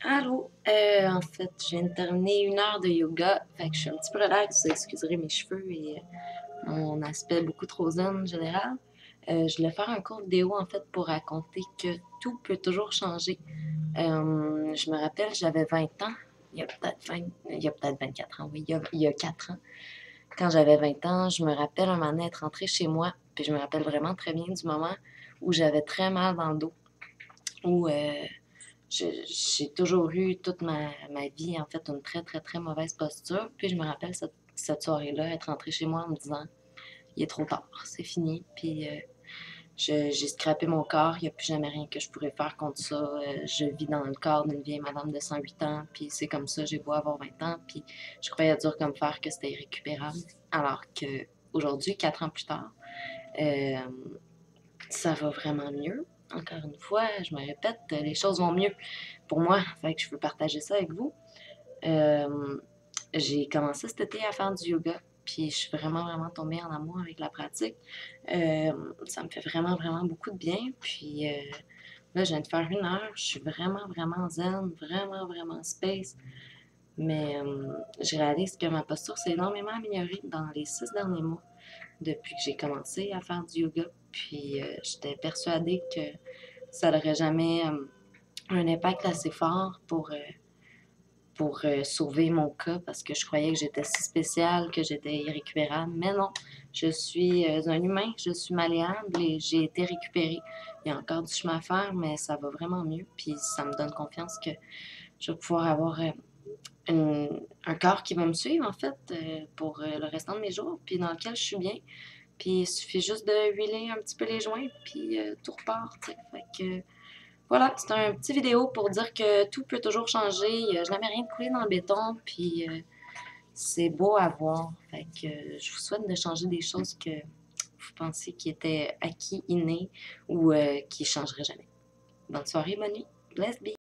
Allô? En fait, je viens de terminer 1 heure de yoga, fait que je suis un petit peu relax, vous excuserez mes cheveux et mon aspect beaucoup trop zen en général. Je voulais faire un court vidéo en fait pour raconter que tout peut toujours changer. Je me rappelle, j'avais 20 ans, il y a peut-être 24 ans, oui, il y a 4 ans. Quand j'avais 20 ans, je me rappelle un moment donné être rentrée chez moi, puis je me rappelle vraiment très bien du moment où j'avais très mal dans le dos, où j'ai toujours eu toute ma vie, en fait, une très, très, très mauvaise posture. Puis je me rappelle cette soirée-là, être rentrée chez moi en me disant, il est trop tard, c'est fini. Puis j'ai scrappé mon corps, il n'y a plus jamais rien que je pourrais faire contre ça. Je vis dans le corps d'une vieille madame de 108 ans, puis c'est comme ça, j'ai beau avoir 20 ans, puis je croyais dur comme fer que c'était irrécupérable. Alors que aujourd'hui, 4 ans plus tard, euh, ça va vraiment mieux. Encore une fois, je me répète, les choses vont mieux pour moi, fait que je veux partager ça avec vous. Euh, j'ai commencé cet été à faire du yoga, puis je suis vraiment, vraiment tombée en amour avec la pratique. Ça me fait vraiment, vraiment beaucoup de bien. Puis là, je viens de faire 1 heure, je suis vraiment, vraiment zen, vraiment, vraiment space. Mais je réalise que ma posture s'est énormément améliorée dans les 6 derniers mois depuis que j'ai commencé à faire du yoga. Puis j'étais persuadée que ça n'aurait jamais un impact assez fort pour sauver mon cas parce que je croyais que j'étais si spéciale, que j'étais irrécupérable. Mais non, je suis un humain, je suis malléable et j'ai été récupérée. Il y a encore du chemin à faire, mais ça va vraiment mieux. Puis ça me donne confiance que je vais pouvoir avoir un corps qui va me suivre, en fait, pour le restant de mes jours, puis dans lequel je suis bien. Puis il suffit juste de huiler un petit peu les joints, puis tout repart, tu sais. Fait que voilà, c'est un petit vidéo pour dire que tout peut toujours changer. Il n'y a jamais rien de coulé dans le béton, puis c'est beau à voir. Fait que je vous souhaite de changer des choses que vous pensiez qui étaient acquis, innés ou qui ne changeraient jamais. Bonne soirée, bonne nuit. Bless be.